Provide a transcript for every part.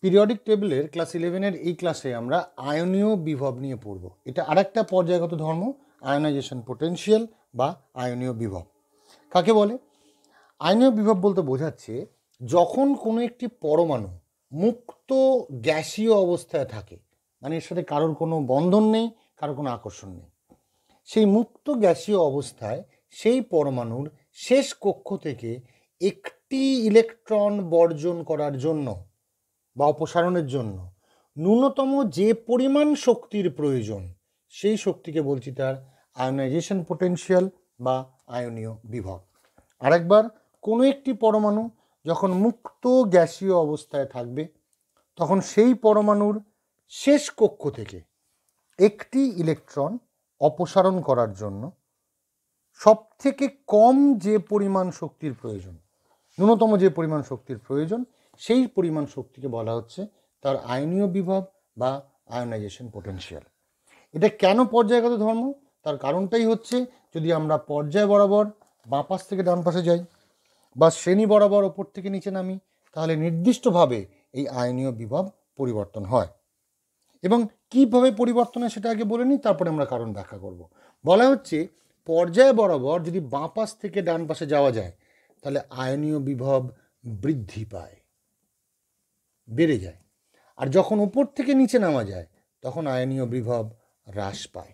Periodic টেবিলের class 11-এর এই ক্লাসে আমরা আয়নীয় বিভব নিয়ে পড়ব। এটা আরেকটা পর্যায়গত ধর্ম, আয়নাইজেশন পোটেনশিয়াল বা আয়নীয় বিভব। কাকে বলে? আয়নীয় বিভব বলতে বোঝাচ্ছে যখন কোনো একটি পরমাণু মুক্ত গ্যাসীয় অবস্থায় থাকে, মানে এর সাথে কারোর কোনো বন্ধন নেই, কারোর কোনো আকর্ষণ নেই, সেই মুক্ত গ্যাসীয় অবস্থায় সেই পরমাণুর শেষ কক্ষ থেকে একটি ইলেকট্রন বর্জন করার জন্য বা অপসারণের জন্য ন্যূনতম যে পরিমাণ শক্তির প্রয়োজন, সেই শক্তিকে বলছি তার আয়নাইজেশন পোটেনশিয়াল বা আয়নীয় বিভব। আরেকবার, কোনো একটি পরমাণু যখন মুক্ত গ্যাসীয় অবস্থায় থাকবে তখন সেই পরমাণুর শেষ কক্ষ থেকে একটি ইলেকট্রন অপসারণ করার জন্য সবথেকে কম যে পরিমাণ শক্তির প্রয়োজন, ন্যূনতম যে পরিমাণ শক্তির প্রয়োজন, সেই পরিমাণ শক্তিকে বলা হচ্ছে তার আয়নীয় বিভব বা আয়নাইজেশন পোটেনশিয়াল। এটা কেন পর্যায়গত ধর্ম? তার কারণটাই হচ্ছে, যদি আমরা পর্যায় বরাবর বাঁ পাশ থেকে ডান পাশে যাই বা শ্রেণী বরাবর ওপর থেকে নিচে নামি, তাহলে নির্দিষ্টভাবে এই আয়নীয় বিভব পরিবর্তন হয়। এবং কীভাবে পরিবর্তন হয় সেটা আগে বলে নিই, তারপরে আমরা কারণ ব্যাখ্যা করব। বলা হচ্ছে পর্যায় বরাবর যদি বাঁ পাশ থেকে ডান পাশে যাওয়া যায় তাহলে আয়নীয় বিভব বৃদ্ধি পায়, বেড়ে যায়। আর যখন উপর থেকে নিচে নামা যায় তখন আয়নীয় বিভব হ্রাস পায়।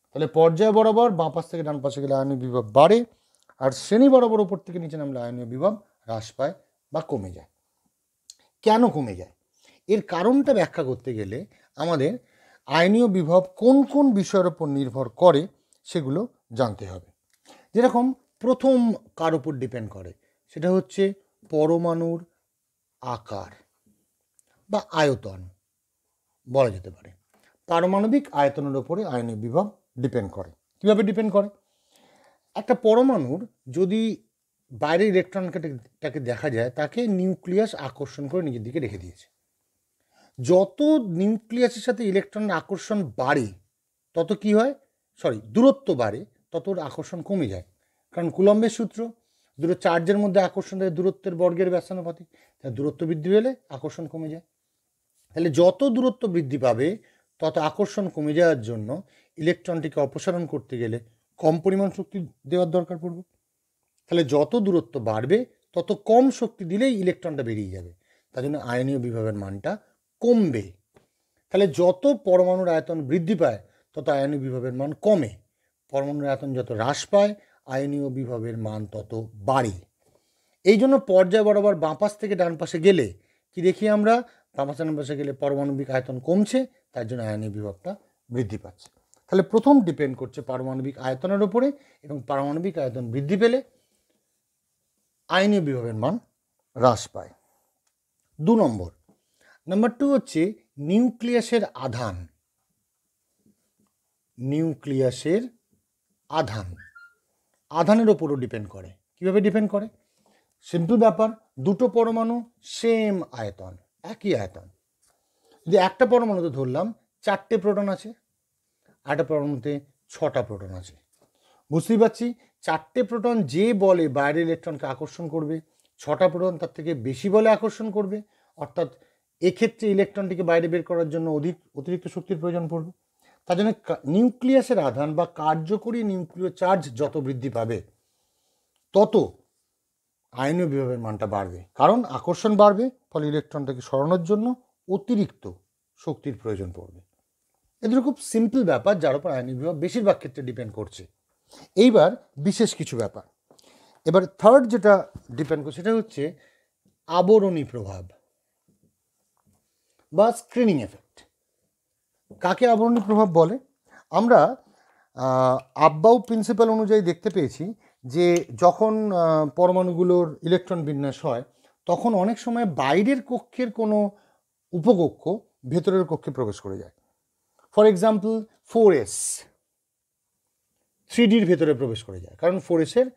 তাহলে পর্যায় বরাবর বাঁ পাশ থেকে ডান পাশে গেলে আয়নীয় বিভব বাড়ে, আর শ্রেণী বরাবর উপর থেকে নিচে নামলে আয়নীয় বিভব হ্রাস পায় বা কমে যায়। কেন কমে যায়? এর কারণটা ব্যাখ্যা করতে গেলে আমাদের আয়নীয় বিভব কোন কোন বিষয়ের উপর নির্ভর করে সেগুলো জানতে হবে। যেরকম প্রথম কার উপর ডিপেন্ড করে, সেটা হচ্ছে পরমাণুর আকার বা আয়তন বলা যেতে পারে। পারমাণবিক আয়তনের উপরে আয়নীয় বিভব ডিপেন্ড করে। কীভাবে ডিপেন্ড করে? একটা পরমাণুর যদি বাইরের ইলেকট্রনটাকে দেখা যায়, তাকে নিউক্লিয়াস আকর্ষণ করে নিজের দিকে রেখে দিয়েছে। যত নিউক্লিয়াসের সাথে ইলেকট্রনের আকর্ষণ বাড়ে তত কি হয়, দূরত্ব বাড়ে তত ওর আকর্ষণ কমে যায়। কারণ কুলম্বের সূত্র, দুটো চার্জের মধ্যে আকর্ষণ দেয় দূরত্বের বর্গের ব্যস্তানুপাতিক, তাই দূরত্ব বৃদ্ধি পেলে আকর্ষণ কমে যায়। তাহলে যত দূরত্ব বৃদ্ধি পাবে তত আকর্ষণ কমে যাওয়ার জন্য ইলেকট্রনটিকে অপসারণ করতে গেলে কম পরিমাণ শক্তি দেওয়ার দরকার পড়বে। তাহলে যত দূরত্ব বাড়বে তত কম শক্তি দিলেই ইলেকট্রনটা বেরিয়ে যাবে, তার জন্য আয়নীয় বিভবের মানটা কমবে। তাহলে যত পরমাণুর আয়তন বৃদ্ধি পায় তত আয়নীয় বিভবের মান কমে, পরমাণুর আয়তন যত হ্রাস পায় আয়নীয় বিভবের মান তত বাড়ে। এই জন্য পর্যায় বরাবর বাঁ পাশ থেকে ডান পাশে গেলে কি দেখি আমরা, বাঁ পাশে ডান পাশে গেলে পারমাণবিক আয়তন কমছে, তার জন্য আয়নীয় বিভবটা বৃদ্ধি পাচ্ছে। তাহলে প্রথম ডিপেন্ড করছে পারমাণবিক আয়তনের উপরে, এবং পারমাণবিক আয়তন বৃদ্ধি পেলে আয়নীয় বিভবের মান হ্রাস পায়। 2 নম্বর 2 হচ্ছে নিউক্লিয়াসের আধান। নিউক্লিয়াসের আধানের ওপরও ডিপেন্ড করে। কিভাবে ডিপেন্ড করে? সিম্পল ব্যাপার, দুটো পরমাণু সেম আয়তন, একই আয়তন। যদি একটা পরমাণুতে ধরলাম 4টে প্রোটন আছে, একটা পরমাণুতে 6টা প্রোটন আছে, বুঝতেই পারছি 4টে প্রোটন যে বলে বাইরের ইলেকট্রনকে আকর্ষণ করবে, 6টা প্রোটন তার থেকে বেশি বলে আকর্ষণ করবে, অর্থাৎ এক্ষেত্রে ইলেকট্রনটিকে বাইরে বের করার জন্য অতিরিক্ত শক্তির প্রয়োজন পড়বে। তার জন্য নিউক্লিয়াসের আধান বা কার্যকরী নিউক্লিয় চার্জ যত বৃদ্ধি পাবে তত আয়নীয় বিভবের মানটা বাড়বে, কারণ আকর্ষণ বাড়বে, ফলে ইলেকট্রনটাকে সরানোর জন্য অতিরিক্ত শক্তির প্রয়োজন পড়বে। এদের খুব সিম্পল ব্যাপার, যার উপর আয়নীয় বিভব বেশিরভাগ ক্ষেত্রে ডিপেন্ড করছে। এইবার বিশেষ কিছু ব্যাপার। এবার থার্ড যেটা ডিপেন্ড করছে সেটা হচ্ছে আবরণী প্রভাব বা স্ক্রিনিং এফেক্ট। কাকে আবরণী প্রভাব বলে? আমরা আব্বাউ প্রিন্সিপাল অনুযায়ী দেখতে পেয়েছি যে যখন পরমাণুগুলোর ইলেকট্রন বিন্যাস হয় তখন অনেক সময় বাইরের কক্ষের কোনো উপকক্ষ ভেতরের কক্ষে প্রবেশ করে যায়। ফর এক্সাম্পল 4s 3Dর ভেতরে প্রবেশ করে যায়, কারণ 4sের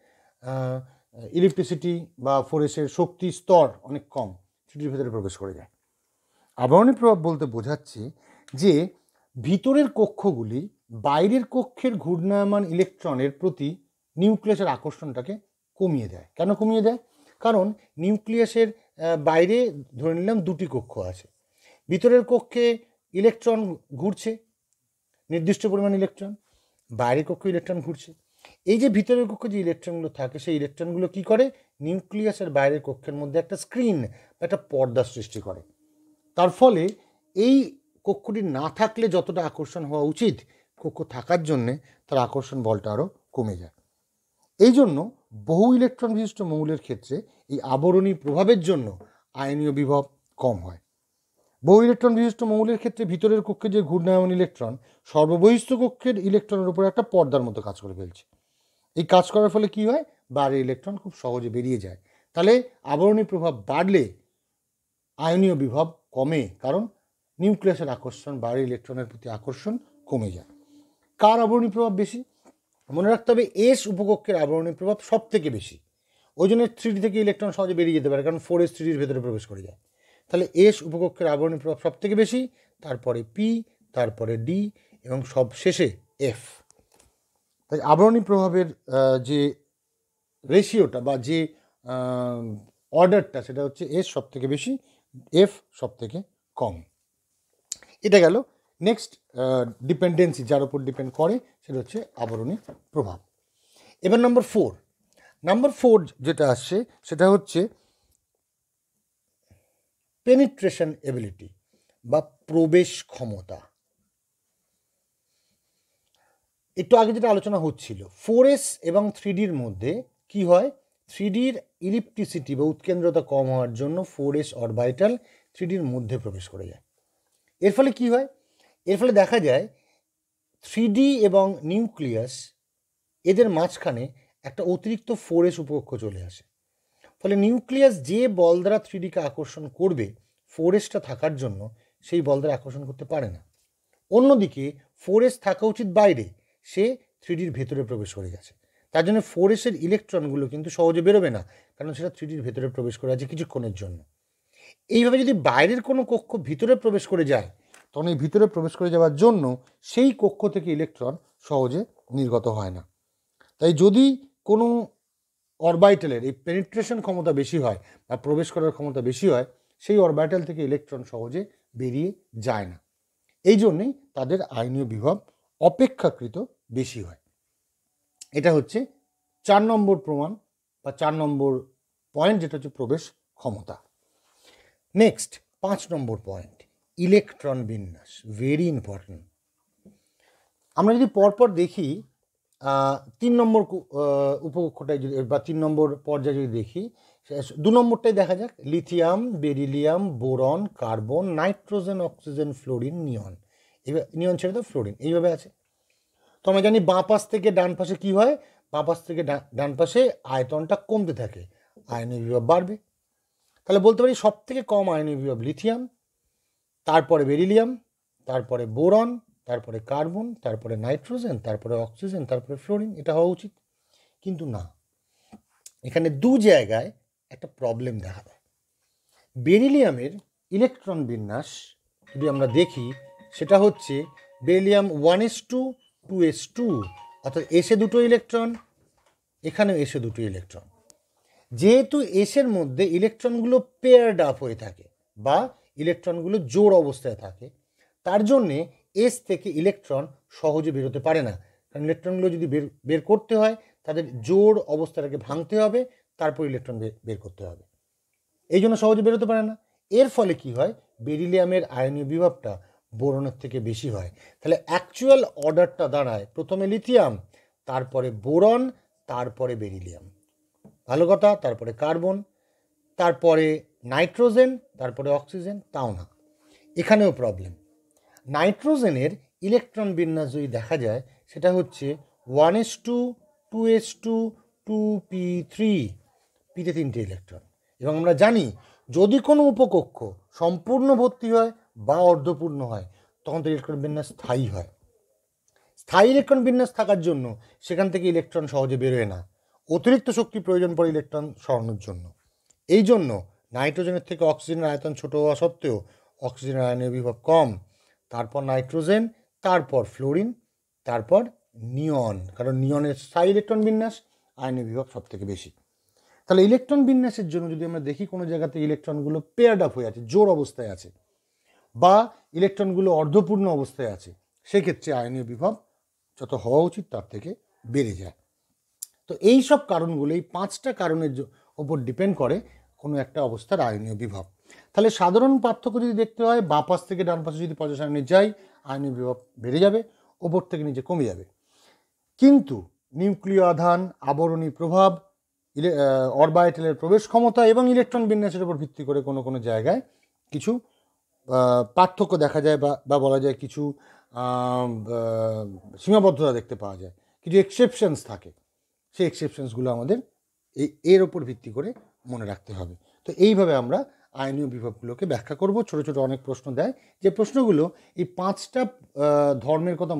ইলেকট্রিসিটি বা 4sের শক্তি স্তর অনেক কম, 3Dর ভেতরে প্রবেশ করে যায়। আবরণী প্রভাব বলতে বোঝাচ্ছে যে ভিতরের কক্ষগুলি বাইরের কক্ষের ঘূর্ণায়মান ইলেকট্রনের প্রতি নিউক্লিয়াসের আকর্ষণটাকে কমিয়ে দেয়। কেন কমিয়ে দেয়? কারণ নিউক্লিয়াসের বাইরে ধরে নিলাম 2টি কক্ষ আছে, ভিতরের কক্ষে ইলেকট্রন ঘুরছে, নির্দিষ্ট পরিমাণ ইলেকট্রন, বাইরের কক্ষে ইলেকট্রন ঘুরছে। এই যে ভিতরের কক্ষে যে ইলেকট্রনগুলো থাকে, সেই ইলেকট্রনগুলো কি করে, নিউক্লিয়াসের বাইরের কক্ষের মধ্যে একটা স্ক্রিন বা একটা পর্দা সৃষ্টি করে। তার ফলে এই কক্ষটি না থাকলে যতটা আকর্ষণ হওয়া উচিত, কক্ষ থাকার জন্যে তার আকর্ষণ বলটা আরও কমে যায়। এই জন্য বহু ইলেকট্রন বিশিষ্ট মৌলের ক্ষেত্রে এই আবরণী প্রভাবের জন্য আয়নীয় বিভব কম হয়। বহু ইলেকট্রন বিশিষ্ট মৌলের ক্ষেত্রে ভিতরের কক্ষে যে ঘূর্ণায়মান ইলেকট্রন সর্ববহিস্থ কক্ষের ইলেকট্রনের উপর একটা পর্দার মতো কাজ করে ফেলছে। এই কাজ করার ফলে কি হয়, বাইরের ইলেকট্রন খুব সহজে বেরিয়ে যায়। তাহলে আবরণী প্রভাব বাড়লে আয়নীয় বিভব কমে, কারণ নিউক্লিয়াসের আকর্ষণ, বাইরের ইলেকট্রনের প্রতি আকর্ষণ কমে যায়। কার আবরণী প্রভাব বেশি? মনে রাখতে হবে এস উপকক্ষের আবরণী প্রভাব সব থেকে বেশি। ওই জন্য 3D থেকে ইলেকট্রন সহজে বেরিয়ে যেতে পারে, কারণ 4s 3Dর ভেতরে প্রবেশ করে যায়। তাহলে এস উপকক্ষের আবরণী প্রভাব সব থেকে বেশি, তারপরে পি, তারপরে ডি এবং সব শেষে এফ। তাই আবরণী প্রভাবের যে রেশিওটা বা যে অর্ডারটা, সেটা হচ্ছে এস সব থেকে বেশি, এফ সব থেকে কম। এটা গেল নেক্সট ডিপেন্ডেন্সি, যার উপর ডিপেন্ড করে, সেটা হচ্ছে আবরণী প্রভাব। এবার নাম্বার ফোর যেটা আসছে সেটা হচ্ছে পেনিট্রেশন এবিলিটি বা প্রবেশ ক্ষমতা। একটু আগে যেটা আলোচনা হচ্ছিল, 4s এবং 3Dর মধ্যে কি হয়, 3Dর ইলিপ্টিসিটি বা উৎকেন্দ্রতা কম হওয়ার জন্য 4s অরবিটাল 3Dর মধ্যে প্রবেশ করে যায়। এর ফলে কি হয়, এর ফলে দেখা যায় 3D এবং নিউক্লিয়াস এদের মাঝখানে একটা অতিরিক্ত 4s উপকক্ষ চলে আসে। ফলে নিউক্লিয়াস যে বল দ্বারা 3Dকে আকর্ষণ করবে, 4sটা থাকার জন্য সেই বল দ্বারা আকর্ষণ করতে পারে না। অন্যদিকে 4s থাকা উচিত বাইরে, সে 3Dর ভেতরে প্রবেশ করে গেছে। তার জন্য 4sের ইলেকট্রনগুলো কিন্তু সহজে বেরোবে না, কারণ সেটা 3Dর ভেতরে প্রবেশ করে আছে কিছুক্ষণের জন্য। এইভাবে যদি বাইরের কোনো কক্ষ ভিতরে প্রবেশ করে যায়, তখন এই ভিতরে প্রবেশ করে যাওয়ার জন্য সেই কক্ষ থেকে ইলেকট্রন সহজে নির্গত হয় না। তাই যদি কোনো অরবিটালের এই পেনিট্রেশন ক্ষমতা বেশি হয় বা প্রবেশ করার ক্ষমতা বেশি হয়, সেই অরবিটাল থেকে ইলেকট্রন সহজে বেরিয়ে যায় না। এই জন্যেই তাদের আয়নীয় বিভব অপেক্ষাকৃত বেশি হয়। এটা হচ্ছে 4 নম্বর প্রমাণ বা 4 নম্বর পয়েন্ট, যেটা হচ্ছে প্রবেশ ক্ষমতা। নেক্সট 5 নম্বর পয়েন্ট, ইলেকট্রন বিন্যাস, ভেরি ইম্পর্টেন্ট। আমরা যদি পরপর দেখি, 3 নম্বর উপকক্ষটায় যদি বা 3 নম্বর পর্যায়ে যদি দেখি, 2 নম্বরটাই দেখা যাক, lithium, beryllium, boron, carbon, nitrogen, oxygen, fluorine, neon. এবার নিয়ন ছেড়ে তো ফ্লোরিন, এইভাবে আছে। তো আমরা জানি বাঁ পাশ থেকে ডান পাশে কি হয়, বাঁ পাশ থেকে ডান পাশে আয়তনটা কমতে থাকে, আয়নীয় বিভব বাড়বে। তাহলে বলতে পারি সব থেকে কম আয়নীয় বিভব লিথিয়াম, তারপরে বেরিলিয়াম, তারপরে বোরন, তারপরে কার্বন, তারপরে নাইট্রোজেন, তারপরে অক্সিজেন, তারপরে ফ্লোরিন। এটা হওয়া উচিত, কিন্তু না, এখানে দু জায়গায় একটা প্রবলেম দেখা দেয়। বেরিলিয়ামের ইলেকট্রন বিন্যাস যদি আমরা দেখি, সেটা হচ্ছে বেরিলিয়াম 1s2 2s2, অর্থাৎ এসে দুটো ইলেকট্রন, এখানেও এসে দুটো ইলেকট্রন। যেহেতু এসের মধ্যে ইলেকট্রনগুলো পেয়ার্ড আপ হয়ে থাকে বা ইলেকট্রনগুলো জোড় অবস্থায় থাকে, তার জন্যে এস থেকে ইলেকট্রন সহজে বেরোতে পারে না। কারণ ইলেকট্রনগুলো যদি বের করতে হয়, তাদের জোড় অবস্থাটাকে ভাঙতে হবে, তারপর ইলেকট্রন বের করতে হবে। এই জন্য সহজে বেরোতে পারে না। এর ফলে কি হয়, বেরিলিয়ামের আয়নীয় বিভবটা বোরনের থেকে বেশি হয়। তাহলে অ্যাকচুয়াল অর্ডারটা দাঁড়ায় প্রথমে লিথিয়াম, তারপরে বোরন, তারপরে বেরিলিয়াম। ভালো কথা, তারপরে কার্বন, তারপরে নাইট্রোজেন, তারপরে অক্সিজেন। তাও না, এখানেও প্রবলেম। নাইট্রোজেনের ইলেকট্রন বিন্যাস যদি দেখা যায়, সেটা হচ্ছে 1s2 2s2 2p3, পিতে 3টে ইলেকট্রন। এবং আমরা জানি যদি কোনো উপকক্ষ সম্পূর্ণ ভর্তি হয় বা অর্ধপূর্ণ হয়, তখন তো ইলেকট্রন বিন্যাস স্থায়ী হয়। স্থায়ী ইলেকট্রন বিন্যাস থাকার জন্য সেখান থেকে ইলেকট্রন সহজে বেরোয় না, অতিরিক্ত শক্তি প্রয়োজন পড়ে ইলেকট্রন সরানোর জন্য। এই জন্য নাইট্রোজেনের থেকে অক্সিজেনের আয়তন ছোট হওয়া সত্ত্বেও অক্সিজেনের আয়নীয় বিভব কম, তারপর নাইট্রোজেন, তারপর ফ্লোরিন, তারপর নিয়ন, কারণ নিয়নের স্থায়ী ইলেকট্রন বিন্যাস, আয়নীয় বিভব সব থেকে বেশি। তাহলে ইলেকট্রন বিন্যাসের জন্য যদি আমরা দেখি কোনো জায়গাতে ইলেকট্রনগুলো পেয়ার্ড আপ হয়ে আছে, জোড় অবস্থায় আছে, বা ইলেকট্রনগুলো অর্ধপূর্ণ অবস্থায় আছে, সেক্ষেত্রে আয়নীয় বিভব যত হওয়া উচিত তার থেকে বেড়ে যায়। তো এই সব কারণগুলো, এই 5টা কারণের ওপর ডিপেন্ড করে কোনো একটা অবস্থার আয়নীয় বিভব। তাহলে সাধারণ পার্থক্য যদি দেখতে হয়, বাঁ পাশ থেকে ডান পাশে যদি পর্যায়সারণী যাই, আয়নীয় বিভব বেড়ে যাবে, ওপর থেকে নিচে কমে যাবে। কিন্তু নিউক্লিয় আধান, আবরণী প্রভাব, অরবাইটালের প্রবেশ ক্ষমতা এবং ইলেকট্রন বিন্যাসের উপর ভিত্তি করে কোনো কোনো জায়গায় কিছু পার্থক্য দেখা যায়, বা বলা যায় কিছু সীমাবদ্ধতা দেখতে পাওয়া যায়, কিছু এক্সেপশনস থাকে। সেই এক্সেপশনসগুলো আমাদের এর ওপর ভিত্তি করে মনে রাখতে হবে। তো এইভাবে আমরা আয়নীয় বিভবগুলোকে ব্যাখ্যা করব। ছোট ছোট অনেক প্রশ্ন দেয়, যে প্রশ্নগুলো এই 5টা ধর্মের কথা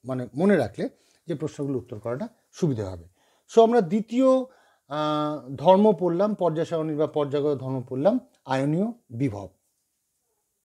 মানে মনে রাখলে যে প্রশ্নগুলো উত্তর করাটা সুবিধা হবে। সো আমরা দ্বিতীয় ধর্ম পড়লাম, পর্যায় সারণী বা পর্যায়গত ধর্ম পড়লাম, আয়নীয় বিভব।